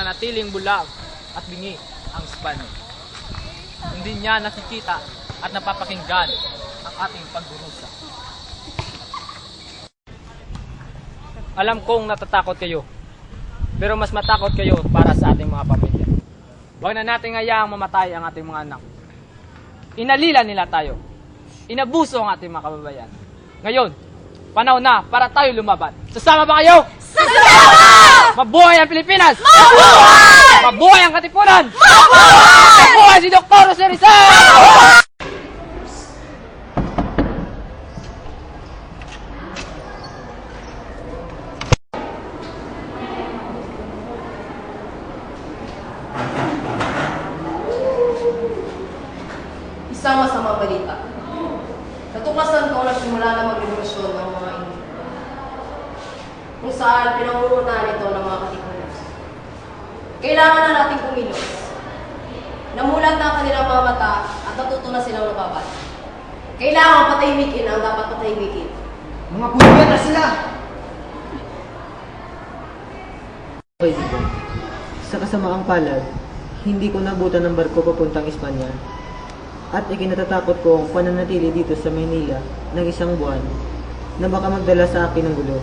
nananatiling bulag at bingi ang Espanya. Hindi niya nakikita at napapakinggan ang ating pagdurusa. Alam kong natatakot kayo, pero mas matakot kayo para sa ating mga pamilya. Huwag na natin hayaang mamatay ang ating mga anak. Inalila nila tayo. Inabuso ang ating mga kababayan. Ngayon, panahon na para tayo lumaban. Sasama ba kayo? Sasama! Mabuhay ang Pilipinas! Mabuhay! Mabuhay ang Katipunan! Mabuhay! Mabuhay si Dr. Jose Rizal! Isang masamang balita. Natuklasan ko na simula na magrevolusyon ng mga Indio, kung saan pinangungunahan ito ng mga Katipunan. Kailangan na nating kumilos. Namulat na ang kanilang mga mata at natuto na silang lumaban. Kailangan patahimikin ang dapat patahimikin. Mga buligan na sila! Kaibigan, sa kasamaang palad, hindi ko nabutan ng barko papuntang Espanya. At ikinatatakot ko ang pananatili dito sa Maynila ng isang buwan na baka magdala sa akin ng gulo.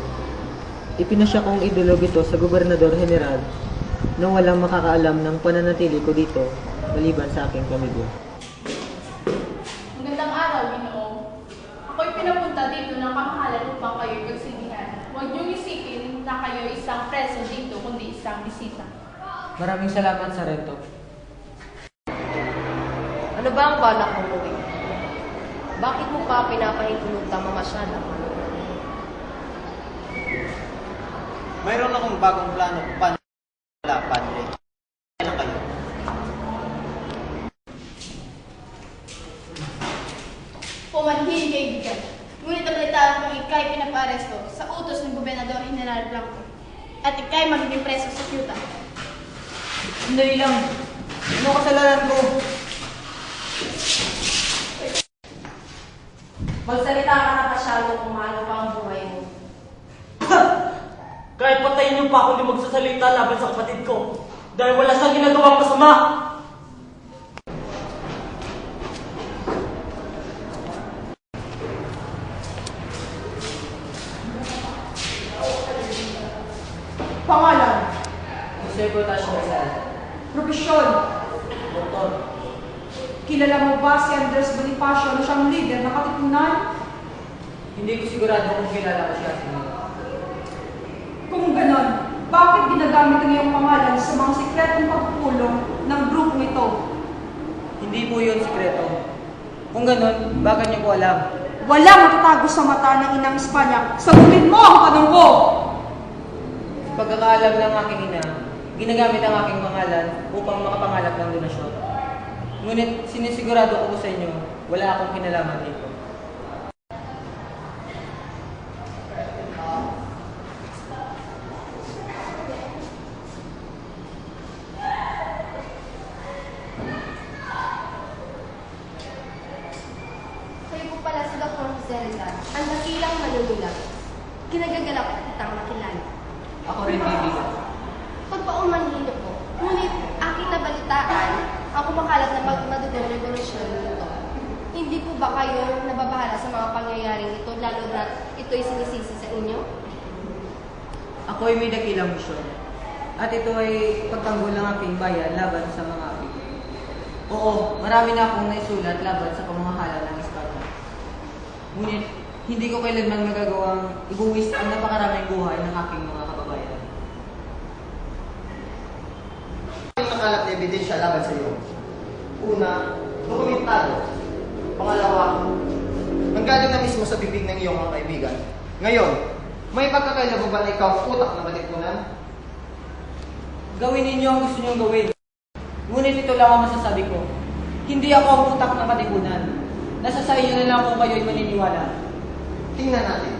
Ipinasya kong idulog ito sa Gobernador General na walang makakaalam ng pananatili ko dito maliban sa aking pamilya. Magandang araw, Ginoong. Ako'y pinapunta dito ng kamahalan upang kayo'y pagsilbihan. Huwag niyong isipin na kayo isang preso dito, kundi isang bisita. Maraming salamat, Sarento. Ano ba ang balak mong gawin? Bakit mo pa pinapahintulutan mamasyal ang mga Mayroon akong bagong plano kung paano wala, Padre. Ano kayo? Pumanhin, kaibigan. Ngunit nabalitaan kong ika'y pinaparesto sa utos ng Gobernador General Blanco. At ika'y magiging preso sa Ceuta. Sandali lang. Ano kasalanan ko? Magsalita ka na pasyado kung maano pa ang buhay mo. Kahit patayin niyo pa ako, hindi magsasalita laban sa kapatid ko. Dahil wala siyang ginagawang masama. Pangalan, Jose Botasio Rizal. profesyon. Doktor, Kilala mo ba si Andres Bonifacio na siyang leader ng Katipunan? Hindi ko sigurado kung kilala ko siya. Kung ganon, bakit ginagamit ang iyong pangalan sa mga sikretong pagpupulong ng grupong ito? Hindi po yun sikreto. Kung ganun, bakit niyo po alam? Walang matatago sa mata ng inang Espanya. Sagutin mo ang tanong ko! Sa pagkakaalam ng aking ina, ginagamit ang aking pangalan upang makapangalap ng donasyon. Ngunit sinisigurado ko sa inyo, wala akong kinalaman dito. Kayo po pala si Dr. Jose Rizal, ang dakilang manunulat. Kinagagalak kitang makilala. Ako rin, kaibigan. Pagpaumanhin niyo po, ngunit aking nabalitaan ang kumakalat na madudong revolusyon nito. Hindi po ba kayo nababahala sa mga pangyayaring ito, lalo na ito'y sinisisi sa inyo? Ako ay may dakilang misyon. At ito ay pagtanggol ng aking bayan laban sa mga api. Oo, marami na akong naisulat laban sa pamamahala ng Espanya. Ngunit, hindi ko kailanman magagawang ibuwis ang napakaraming buhay ng aking mga kababayan. Ang nakalat na ebidensya laban sa iyo. Una, dokumentado. Pangalawa, nanggaling na mismo sa bibig ng iyong mga kaibigan. Ngayon, may pagkakaila ba na ikaw utak ng Katipunan? Gawin ninyo ang gusto niyong gawin. Ngunit ito lang ang masasabi ko. Hindi ako ang utak ng Katipunan. Nasa sa inyo na lang kung kayo'y maniniwala. Tingnan natin.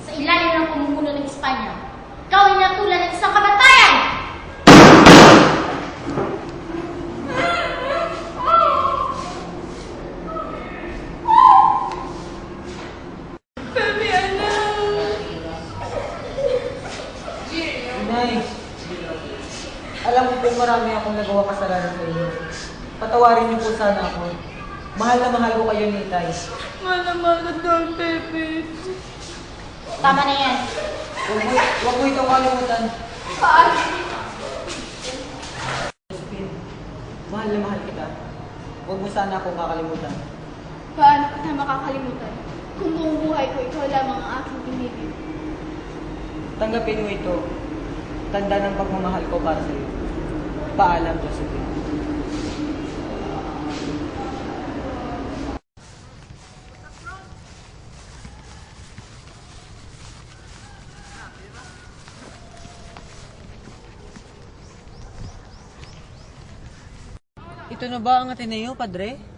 Sa ilalim ng pamumuno ng Espanya, ikaw ay natulan ng isang kamatayan! Dahil marami akong nagawa kasalanan sa inyo. Patawarin niyo po sana ako. Mahal na mahal ko kayo ni Itay. Tama na yan. Huwag mo itong kalimutan. Josephine, mahal na mahal kita. Huwag mo sana akong kakalimutan. Paano kita makakalimutan? Kung buong buhay ko, ikaw lamang ang aking pinili. Tanggapin mo ito. Tanda ng pagmamahal ko para sa iyo. Paalam, Josephine. Ito na ba ang Ateneo, Padre?